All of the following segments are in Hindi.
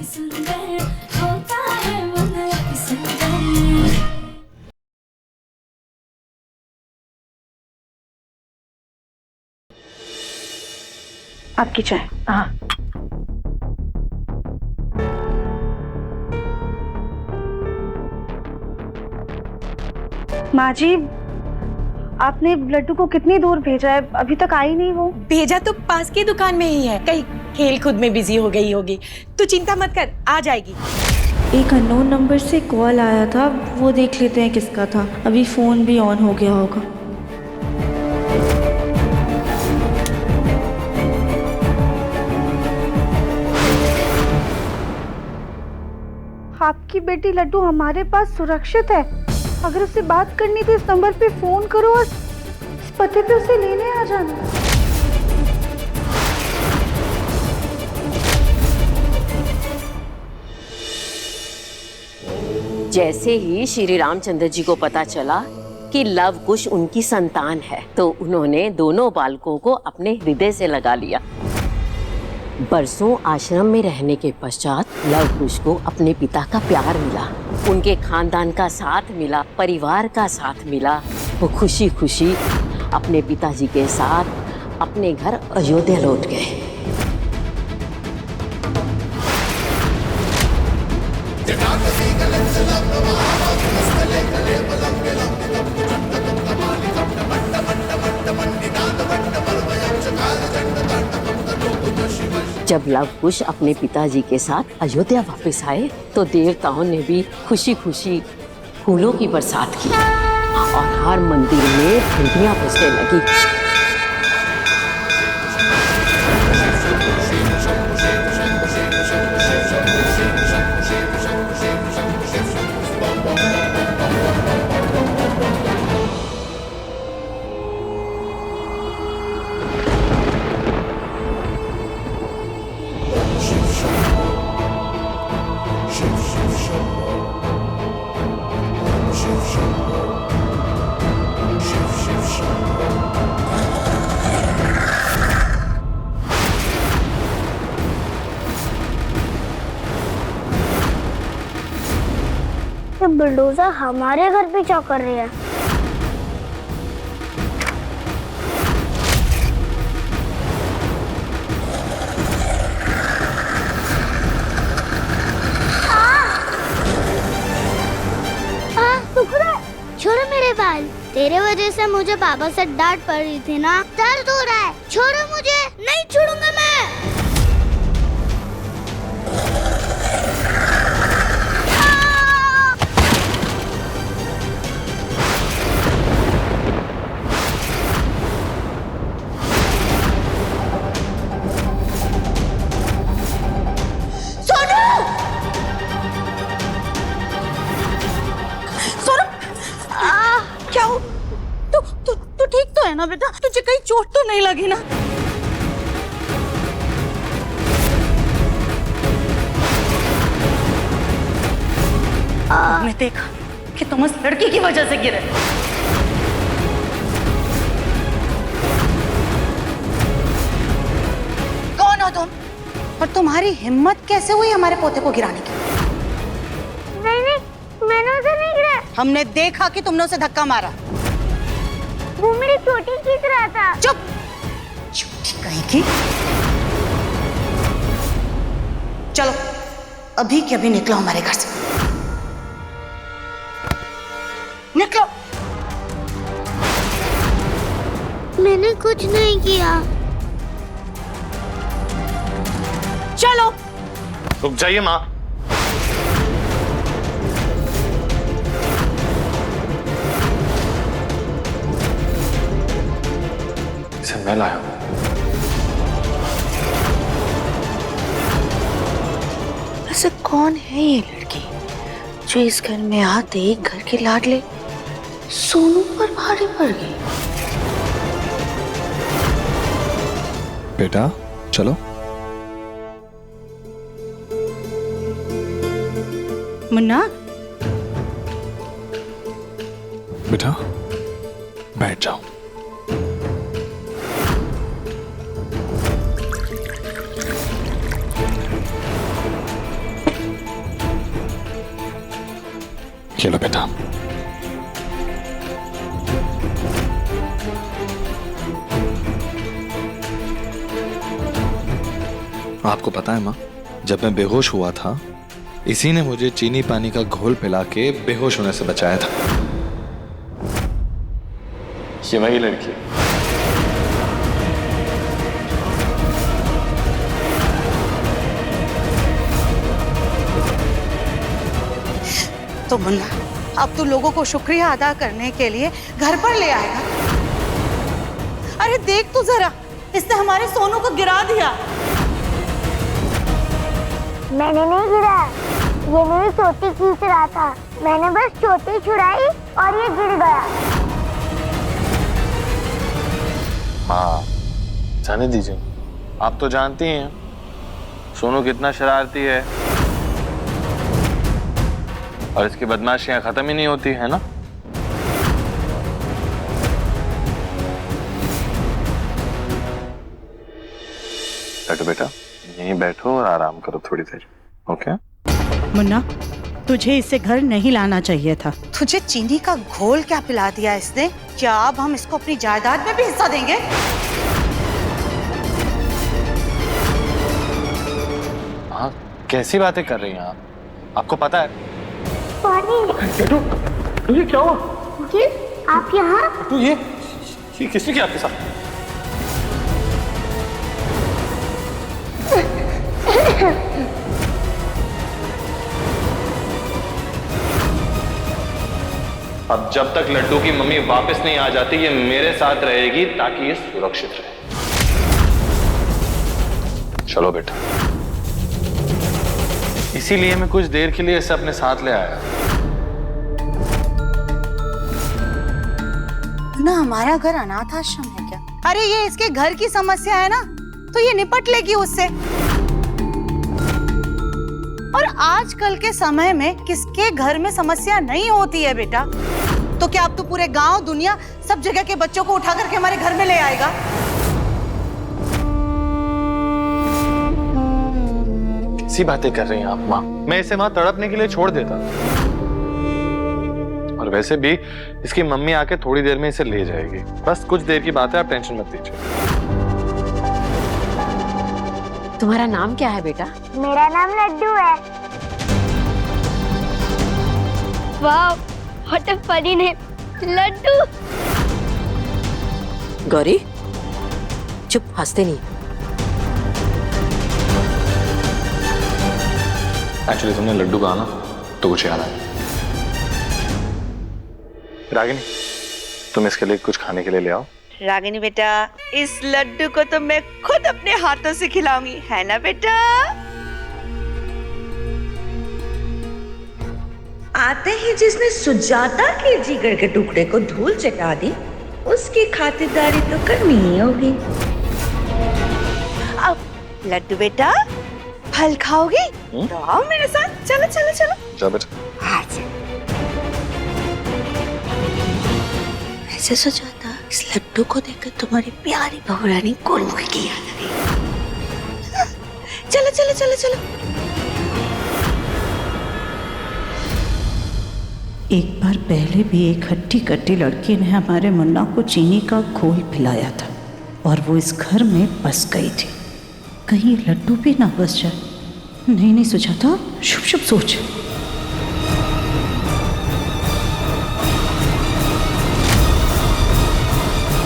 सुंदर होता है मन अति सुंदर। आपकी चाय। हाँ। माँ जी, आपने लड्डू को कितनी दूर भेजा है? अभी तक आई नहीं वो। भेजा तो पास की दुकान में ही है, कहीं खेल कूद में बिजी हो गई होगी। तू चिंता मत कर, आ जाएगी। एक अननोन नंबर से कॉल आया था, वो देख लेते हैं किसका था। अभी फोन भी ऑन हो गया होगा। आपकी बेटी लड्डू हमारे पास सुरक्षित है। अगर उसे बात करनी तो इस नंबर पे फोन करो और इस पते पे उसे लेने आ जाना। जैसे ही श्री रामचंद्र जी को पता चला कि लव कुश उनकी संतान है, तो उन्होंने दोनों बालकों को अपने हृदय से लगा लिया। बरसों आश्रम में रहने के पश्चात लव कुश को अपने पिता का प्यार मिला, उनके खानदान का साथ मिला, परिवार का साथ मिला। वो खुशी खुशी अपने पिताजी के साथ अपने घर अयोध्या लौट गए। जब लव कुश अपने पिताजी के साथ अयोध्या वापस आए तो देवताओं ने भी खुशी खुशी फूलों की बरसात की और हर मंदिर में घंटियां बजने लगी। ये बुलडोजर हमारे घर पे क्या कर रही है? छोड़ो मेरे बाल। तेरे वजह से मुझे पापा से डांट पड़ रही थी ना, दर्द हो रहा है। छोड़ो मुझे। नहीं छोड़ूंगा मैं। ठीक तो है ना बेटा? तुझे कहीं चोट तो नहीं लगी ना? मैंने देखा कि तुम उस लड़की की वजह से गिरे। कौन हो तुम? और तुम्हारी हिम्मत कैसे हुई हमारे पोते को गिराने की? नहीं, मैंने उसे नहीं गिराया। हमने देखा कि तुमने उसे धक्का मारा। वो मेरी चोटी खींच रहा था। चुप! चोटी कहीं की? चलो अभी के अभी निकलो हमारे घर से। निकलो। मैंने कुछ नहीं किया। चलो। रुक जाइए माँ। इसे मैं लाया हूं। ऐसे कौन है ये लड़की जो इस घर में आते ही घर के लाडले सोनू पर भारी पड़ गई? बेटा चलो। मुन्ना बेटा बैठ जाओ। ये लो बेटा। आपको पता है माँ, जब मैं बेहोश हुआ था इसी ने मुझे चीनी पानी का घोल पिला के बेहोश होने से बचाया था। ये वही लड़की है। तो मुन्ना, अब तू लोगों को शुक्रिया अदा करने के लिए घर पर ले आएगा। अरे देख तू जरा, इसने हमारे सोनू को गिरा दिया। मैंने नहीं गिरा, ये मेरी चोटी खींच रहा था। मैंने बस चोटी छुड़ाई और ये गिर गया। हाँ, जाने दीजिए। आप तो जानती हैं सोनू कितना शरारती है और इसकी बदमाशियां खत्म ही नहीं होती है ना। बैठो बेटा, यहीं बैठो और आराम करो थोड़ी देर। ओके मुन्ना, तुझे इसे घर नहीं लाना चाहिए था। तुझे चीनी का घोल क्या पिला दिया इसने? क्या अब हम इसको अपनी जायदाद में भी हिस्सा देंगे? हाँ, कैसी बातें कर रही हैं आप? आपको पता है पानी। ये क्या हुआ? जी, आप यहाँ? तो ये किसने किया आपके साथ? अब जब तक लड्डू की मम्मी वापस नहीं आ जाती ये मेरे साथ रहेगी ताकि ये सुरक्षित रहे। चलो बेटा, इसीलिए मैं कुछ देर के लिए इसे अपने साथ ले आया। ना हमारा घर अनाथ आश्रम है क्या? अरे ये इसके घर की समस्या है ना, तो ये निपट लेगी उससे। और आजकल के समय में किसके घर में समस्या नहीं होती है बेटा? तो क्या अब तू पूरे गांव दुनिया सब जगह के बच्चों को उठा करके हमारे घर में ले आएगा? कैसी बातें कर रही हैं आप माँ? मैं इसे वहां तड़पने के लिए छोड़ देता। और वैसे भी इसकी मम्मी आके थोड़ी देर में इसे ले जाएगी। बस कुछ देर की बात है, आप टेंशन मत लीजिए। तुम्हारा नाम क्या है बेटा? मेरा नाम लड्डू है। वाह, what a funny name, Laddoo. Gauri, चुप, हंसते नहीं। एक्चुअली तुमने लड्डू कहा ना तो कुछ याद आया। रागिनी, तुम इसके लिए कुछ खाने के लिए ले आओ। रागिनी बेटा, इस लड्डू को तो मैं खुद अपने हाथों से खिलाऊंगी, है ना बेटा? आते ही जिसने सुजाता के जिगर के टुकड़े को धूल चटा दी, उसकी खातिरदारी तो करनी ही होगी। अब लड्डू बेटा, फल खाओगी? तो आओ मेरे साथ, चलो चलो चलो। जा बेटा। ऐसे सुजाता, इस लड्डू को देखकर तुम्हारी प्यारी बहुरानी कोलमुखी की याद आ गई। चलो चलो चलो चलो। एक बार पहले भी एक हट्टी कट्टी लड़की ने हमारे मुन्ना को चीनी का घोल पिलाया था और वो इस घर में बस गई थी। कहीं ये लड्डू भी ना बस जाए। नहीं नहीं सुजाता, शुभ शुभ सोच।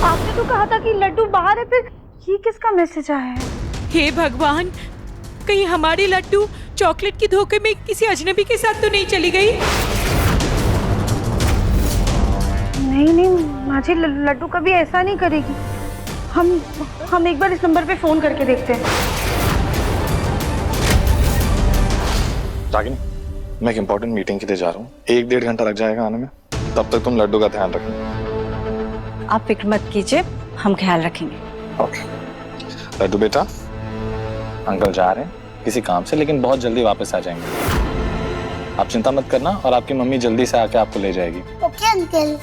आपने तो कहा था कि लड्डू बाहर है, फिर ये किसका मैसेज आया है? हे भगवान, कहीं हमारी लड्डू चॉकलेट की धोखे में किसी अजनबी के साथ तो नहीं चली गई? नहीं नहीं माँ जी, लड्डू कभी ऐसा नहीं करेगी। हम एक बार इस नंबर पे फोन करके देखते हैं। रागिनी, मैं एक इंपॉर्टेंट मीटिंग के लिए जा रहा हूँ। 1-1.5 घंटा लग जाएगा आने में। तब तक तुम लड्डू का ध्यान रखना। आप फिक्र मत कीजिए, हम ख्याल रखेंगे। ओके लड्डू बेटा, अंकल जा रहे हैं किसी काम से, लेकिन बहुत जल्दी वापस आ जाएंगे। आप चिंता मत करना और आपकी मम्मी जल्दी से आके आपको ले जाएगी। Okay uncle.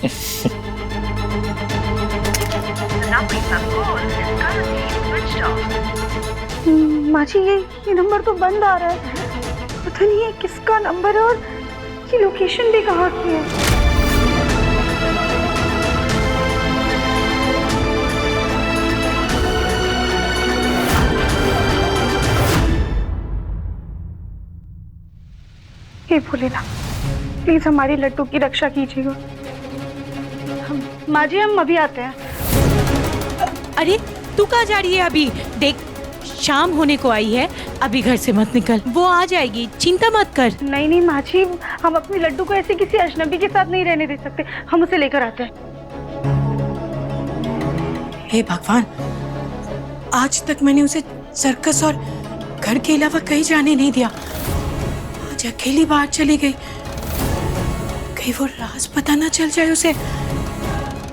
माँ जी, ये नंबर तो बंद आ रहा है। पता नहीं ये किसका नंबर है और इसकी लोकेशन भी कहाँ की है? हे भोलेनाथ, प्लीज हमारी लड्डू की रक्षा कीजिएगा। माँ जी, हम अभी आते हैं। अरे तू कहाँ जा रही है अभी? देख, शाम होने को आई है, अभी घर से मत निकल, वो आ जाएगी, चिंता मत कर। नहीं नहीं माँ जी, हम अपनी लड्डू को ऐसे किसी अजनबी के साथ नहीं रहने दे सकते, हम उसे लेकर आते हैं। हे भगवान, आज तक मैंने उसे सर्कस और घर के अलावा कहीं जाने नहीं दिया। आज अकेली बाहर चली गई, कहीं वो राज पता ना चल जाए उसे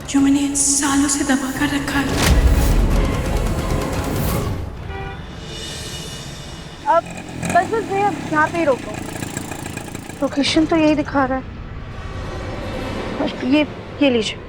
जो मैंने इन सालों से दबा कर रखा है। अब बस भैया यहाँ पे ही रोको, लोकेशन तो यही दिखा रहा है। ये लीजिए।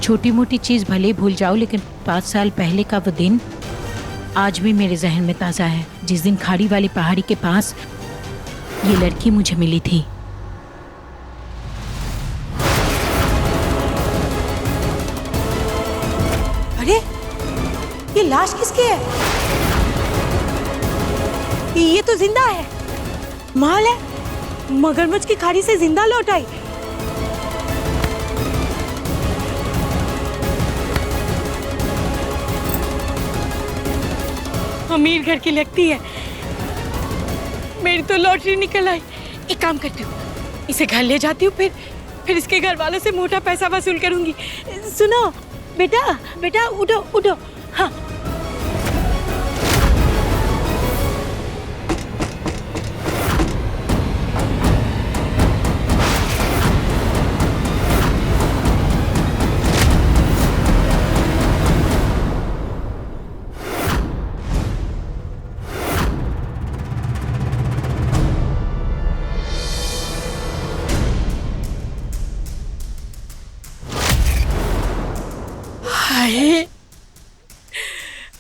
छोटी मोटी चीज भले ही भूल जाओ, लेकिन 5 साल पहले का वो दिन आज भी मेरे जहन में ताजा है, जिस दिन खाड़ी वाली पहाड़ी के पास ये लड़की मुझे मिली थी। अरे ये लाश किसकी है? ये तो जिंदा है। माल है, मगरमच्छ की खाड़ी से जिंदा लौट आई। अमीर घर की लगती है, मेरी तो लॉटरी निकल आई। एक काम करती हूँ, इसे घर ले जाती हूँ, फिर इसके घर वालों से मोटा पैसा वसूल करूंगी। सुनो बेटा, बेटा उठो उठो। हाँ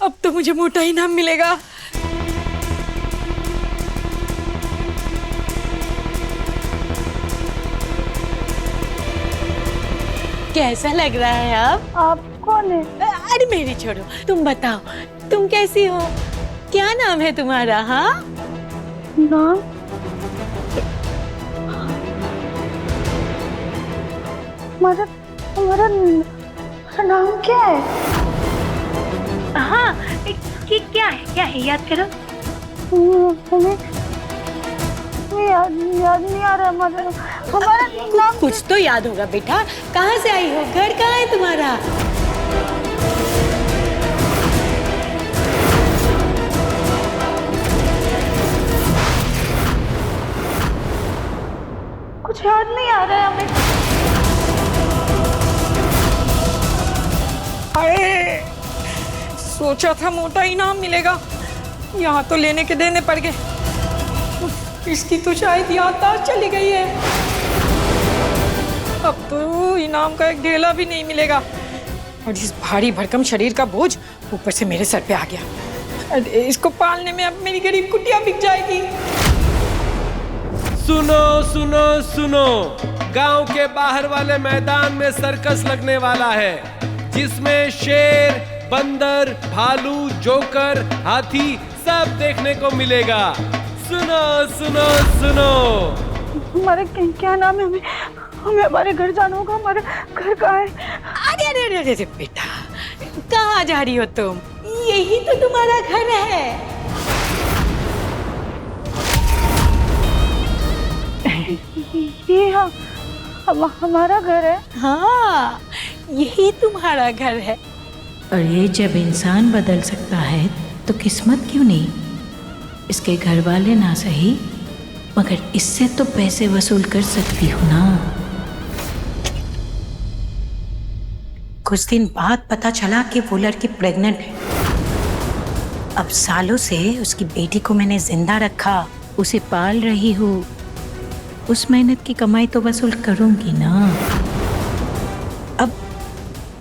अब तो मुझे मोटा इनाम मिलेगा। कैसा लग रहा है अब? आप कौन है? अरे मेरी छोड़ो, तुम बताओ, तुम कैसी हो? क्या नाम है तुम्हारा? हाँ नाम? तुम्हारा नाम क्या है? हाँ, क्या है याद करो। हमें याद नहीं आ रहा। हमारा नाम कुछ तो याद होगा बेटा। कहाँ से आई हो? घर कहाँ है तुम्हारा? सोचा था मोटा इनाम मिलेगा, यहाँ तो लेने के देने पड़ गए। इसकी तो शायद याददाश्त चली गई है। अब तो इनाम का एक ढेला भी नहीं मिलेगा और इस भारी भरकम शरीर का बोझ ऊपर से मेरे सर पे आ गया। अरे इसको पालने में अब मेरी गरीब कुटिया बिक जाएगी। सुनो सुनो सुनो, गांव के बाहर वाले मैदान में सर्कस लगने वाला है, जिसमें शेर, बंदर, भालू, जोकर, हाथी सब देखने को मिलेगा। सुनो सुनो सुनो। हमारे क्या नाम है? हमें हमारे घर जाना होगा। हमारा घर कहाँ है? अरे अरे अरे अरे बेटा, कहाँ जा रही हो तुम? यही तो तुम्हारा घर है। ये हमारा घर है। हाँ, यही तुम्हारा घर है। और ये जब इंसान बदल सकता है तो किस्मत क्यों नहीं? इसके घर वाले ना सही, मगर इससे तो पैसे वसूल कर सकती हूँ ना। कुछ दिन बाद पता चला कि वो लड़की प्रेग्नेंट है। अब सालों से उसकी बेटी को मैंने जिंदा रखा, उसे पाल रही हूँ, उस मेहनत की कमाई तो वसूल करूंगी ना। अब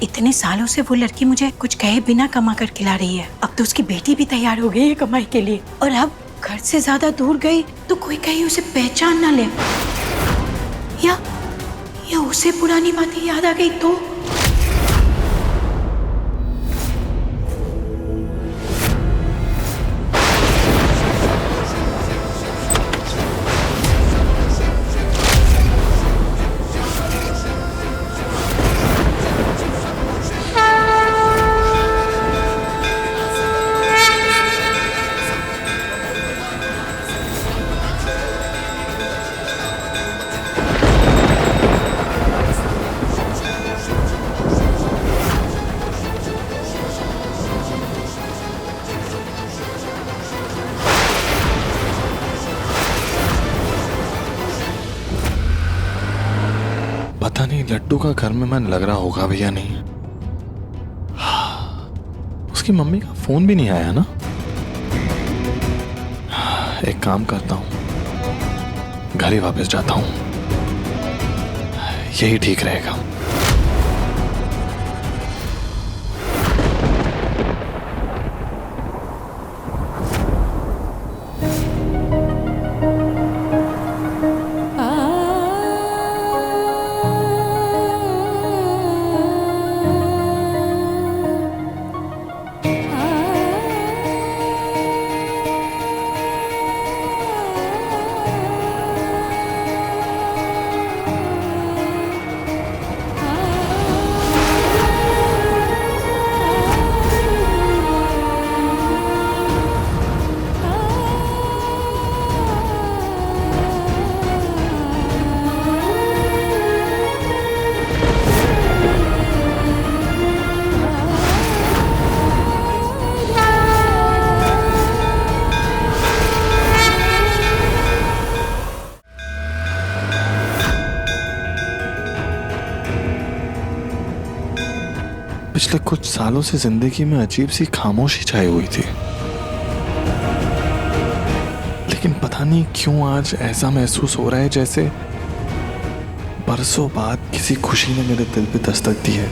इतने सालों से वो लड़की मुझे कुछ कहे बिना कमा कर खिला रही है। अब तो उसकी बेटी भी तैयार हो गई है कमाई के लिए, और अब घर से ज्यादा दूर गई तो कोई कहीं उसे पहचान ना ले, या उसे पुरानी बातें याद आ गई तो। पता नहीं लड्डू का घर में मन लग रहा होगा भी या नहीं। उसकी मम्मी का फोन भी नहीं आया ना। एक काम करता हूं, घर ही वापस जाता हूं, यही ठीक रहेगा। पिछले कुछ सालों से जिंदगी में अजीब सी खामोशी छाई हुई थी, लेकिन पता नहीं क्यों आज ऐसा महसूस हो रहा है जैसे बरसों बाद किसी खुशी ने मेरे दिल पे दस्तक दी है।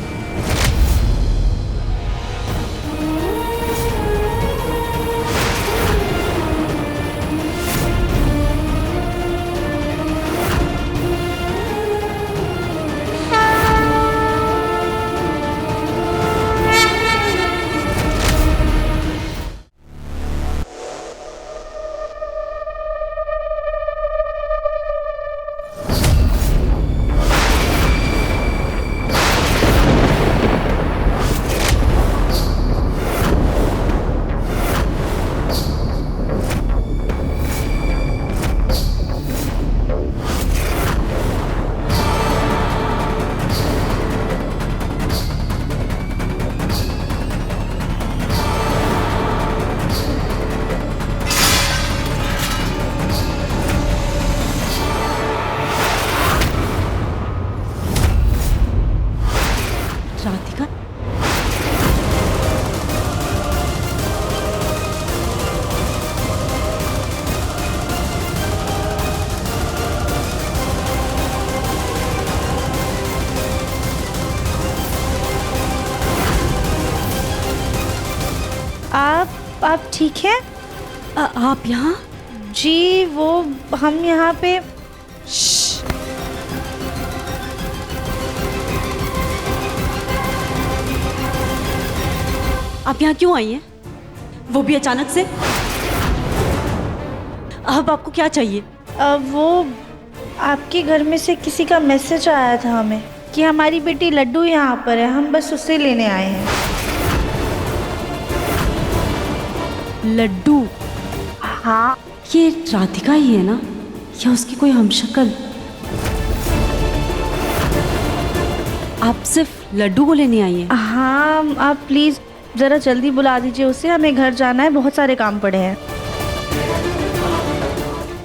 आप ठीक हैं? आप यहाँ? जी वो हम यहाँ पे। आप यहाँ क्यों आई हैं? वो भी अचानक से? अब आपको क्या चाहिए? वो आपके घर में से किसी का मैसेज आया था हमें कि हमारी बेटी लड्डू यहाँ पर है, हम बस उसे लेने आए हैं। लड्डू? हाँ। ये राधिका ही है ना, या उसकी कोई हमशक्ल? आप सिर्फ लड्डू को लेने आई हैं? हाँ, आप प्लीज जरा जल्दी बुला दीजिए उसे, हमें घर जाना है, बहुत सारे काम पड़े हैं।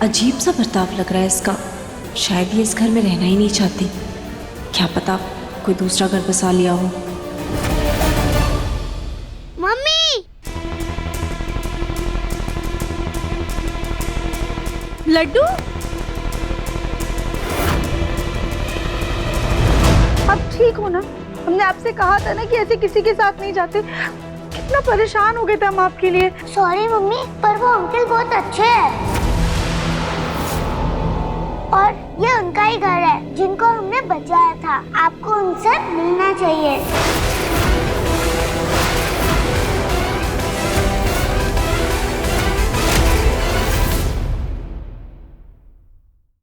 अजीब सा बर्ताव लग रहा है इसका, शायद ये इस घर में रहना ही नहीं चाहती। क्या पता कोई दूसरा घर बसा लिया हो। मम्मी! लड्डू? अब ठीक हो ना? हमने आपसे कहा था ना कि ऐसे किसी के साथ नहीं जाते। कितना परेशान हो गए थे हम आपके लिए। सॉरी मम्मी, पर वो अंकल बहुत अच्छे हैं और ये उनका ही घर है जिनको हमने बचाया था। आपको उनसे मिलना चाहिए।